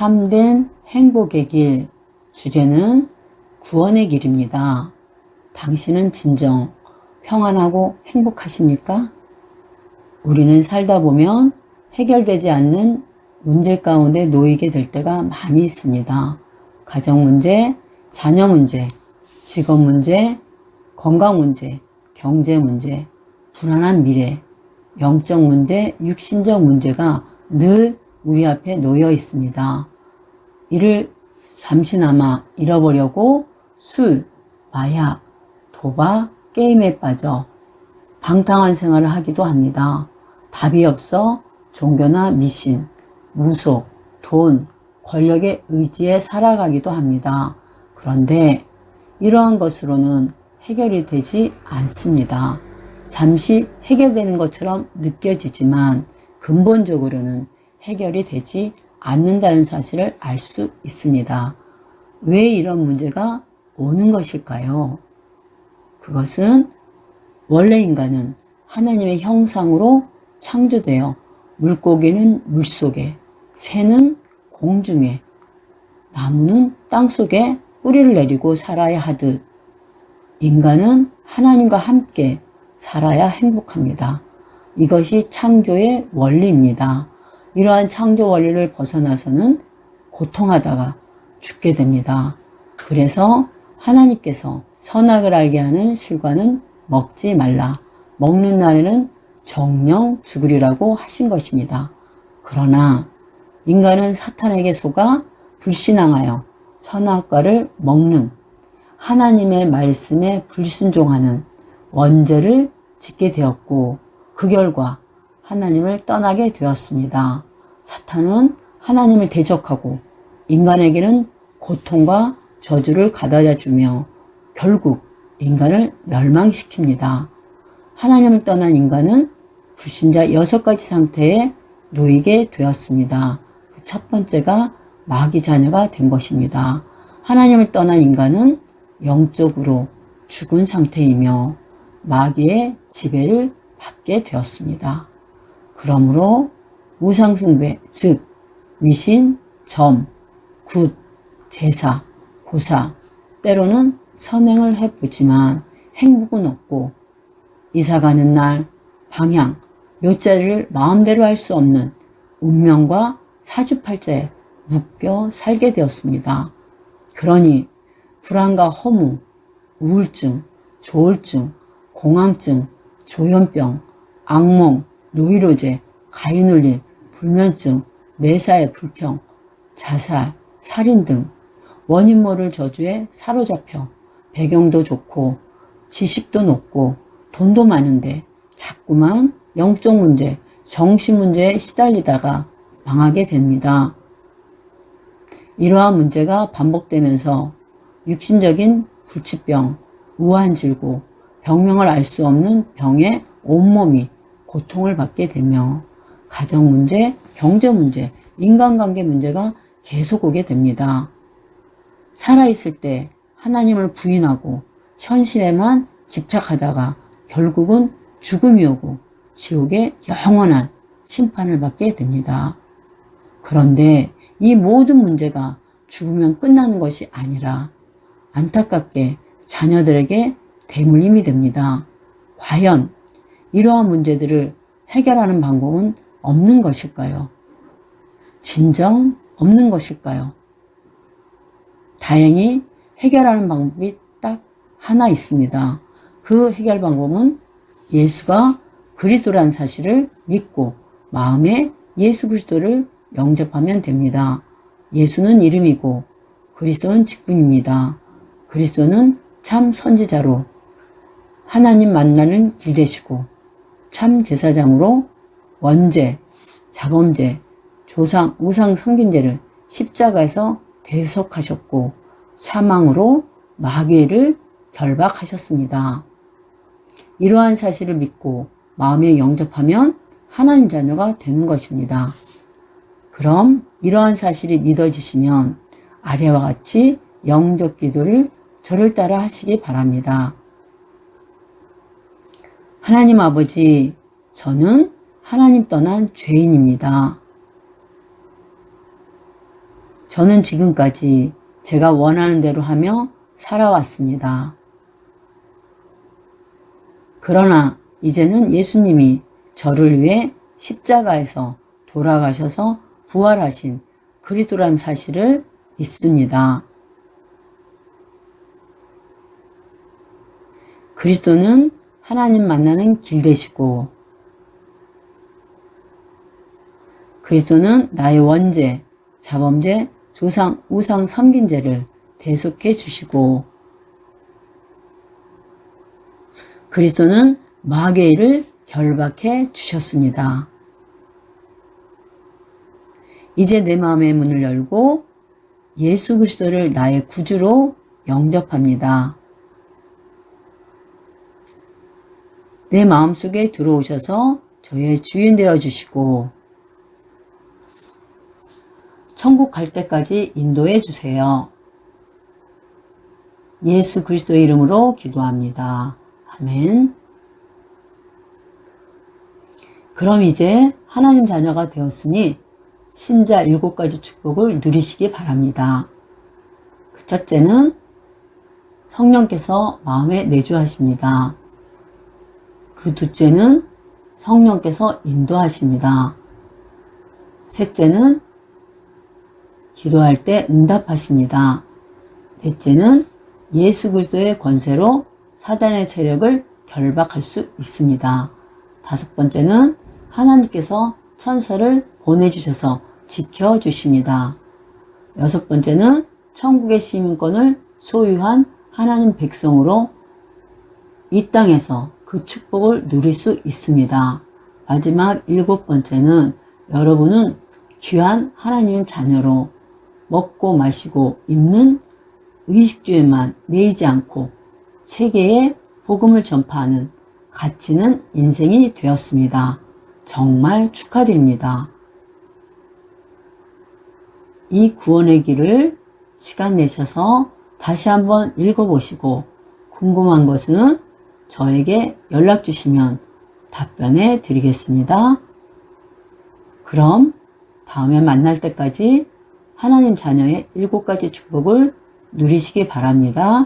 참된 행복의 길, 주제는 구원의 길입니다. 당신은 진정 평안하고 행복하십니까? 우리는 살다 보면 해결되지 않는 문제 가운데 놓이게 될 때가 많이 있습니다. 가정 문제, 자녀 문제, 직업 문제, 건강 문제, 경제 문제, 불안한 미래, 영적 문제, 육신적 문제가 늘 우리 앞에 놓여 있습니다. 이를 잠시나마 잃어보려고 술, 마약, 도박, 게임에 빠져 방탕한 생활을 하기도 합니다. 답이 없어 종교나 미신, 무속, 돈, 권력의 의지에 살아가기도 합니다. 그런데 이러한 것으로는 해결이 되지 않습니다. 잠시 해결되는 것처럼 느껴지지만 근본적으로는 해결이 되지 않는다는 사실을 알 수 있습니다. 왜 이런 문제가 오는 것일까요? 그것은 원래 인간은 하나님의 형상으로 창조되어 물고기는 물속에, 새는 공중에, 나무는 땅속에 뿌리를 내리고 살아야 하듯 인간은 하나님과 함께 살아야 행복합니다. 이것이 창조의 원리입니다. 이러한 창조 원리를 벗어나서는 고통하다가 죽게 됩니다. 그래서 하나님께서 선악을 알게 하는 실과는 먹지 말라. 먹는 날에는 정령 죽으리라고 하신 것입니다. 그러나 인간은 사탄에게 속아 불신앙하여 선악과를 먹는 하나님의 말씀에 불순종하는 원죄를 짓게 되었고 그 결과 하나님을 떠나게 되었습니다. 사탄은 하나님을 대적하고 인간에게는 고통과 저주를 가져다 주며 결국 인간을 멸망시킵니다. 하나님을 떠난 인간은 불신자 6가지 상태에 놓이게 되었습니다. 그 첫 번째가 마귀 자녀가 된 것입니다. 하나님을 떠난 인간은 영적으로 죽은 상태이며 마귀의 지배를 받게 되었습니다. 그러므로 우상숭배, 즉 미신, 점, 굿, 제사, 고사, 때로는 선행을 해보지만 행복은 없고 이사가는 날, 방향, 묘자리를 마음대로 할 수 없는 운명과 사주팔자에 묶여 살게 되었습니다. 그러니 불안과 허무, 우울증, 조울증, 공황증, 조현병, 악몽, 노이로제, 가위눌림, 불면증, 매사의 불평, 자살, 살인 등 원인 모를 저주에 사로잡혀 배경도 좋고 지식도 높고 돈도 많은데 자꾸만 영적 문제, 정신 문제에 시달리다가 망하게 됩니다. 이러한 문제가 반복되면서 육신적인 불치병, 우한질고, 병명을 알 수 없는 병에 온몸이 고통을 받게 되며 가정 문제, 경제 문제, 인간관계 문제가 계속 오게 됩니다. 살아있을 때 하나님을 부인하고 현실에만 집착하다가 결국은 죽음이 오고 지옥의 영원한 심판을 받게 됩니다. 그런데 이 모든 문제가 죽으면 끝나는 것이 아니라 안타깝게 자녀들에게 대물림이 됩니다. 과연 이러한 문제들을 해결하는 방법은 없는 것일까요? 진정 없는 것일까요? 다행히 해결하는 방법이 딱 하나 있습니다. 그 해결 방법은 예수가 그리스도라는 사실을 믿고 마음에 예수 그리스도를 영접하면 됩니다. 예수는 이름이고 그리스도는 직분입니다. 그리스도는 참 선지자로 하나님 만나는 길 되시고 참 제사장으로 원죄, 자범죄, 조상, 우상 섬긴죄를 십자가에서 대속하셨고 사망으로 마귀를 결박하셨습니다. 이러한 사실을 믿고 마음에 영접하면 하나님 자녀가 되는 것입니다. 그럼 이러한 사실이 믿어지시면 아래와 같이 영적 기도를 저를 따라 하시기 바랍니다. 하나님 아버지, 저는 하나님 떠난 죄인입니다. 저는 지금까지 제가 원하는 대로 하며 살아왔습니다. 그러나 이제는 예수님이 저를 위해 십자가에서 돌아가셔서 부활하신 그리스도라는 사실을 믿습니다. 그리스도는 하나님 만나는 길 되시고, 그리스도는 나의 원죄, 자범죄, 조상, 우상 섬긴 죄를 대속해 주시고, 그리스도는 마귀의 일을 결박해 주셨습니다. 이제 내 마음의 문을 열고 예수 그리스도를 나의 구주로 영접합니다. 내 마음속에 들어오셔서 저의 주인 되어 주시고 천국 갈 때까지 인도해 주세요. 예수 그리스도의 이름으로 기도합니다. 아멘. 그럼 이제 하나님 자녀가 되었으니 신자 7가지 축복을 누리시기 바랍니다. 그 첫째는 성령께서 마음에 내주하십니다. 그 둘째는 성령께서 인도하십니다. 셋째는 기도할 때 응답하십니다. 넷째는 예수 그리스도의 권세로 사단의 세력을 결박할 수 있습니다. 다섯 번째는 하나님께서 천사를 보내주셔서 지켜주십니다. 여섯 번째는 천국의 시민권을 소유한 하나님 백성으로 이 땅에서 그 축복을 누릴 수 있습니다. 마지막 7번째는 여러분은 귀한 하나님 자녀로 먹고 마시고 입는 의식주에만 매이지 않고 세계에 복음을 전파하는 가치 있는 인생이 되었습니다. 정말 축하드립니다. 이 구원의 길을 시간 내셔서 다시 한번 읽어보시고 궁금한 것은 저에게 연락 주시면 답변해 드리겠습니다. 그럼 다음에 만날 때까지 하나님 자녀의 7가지 축복을 누리시기 바랍니다.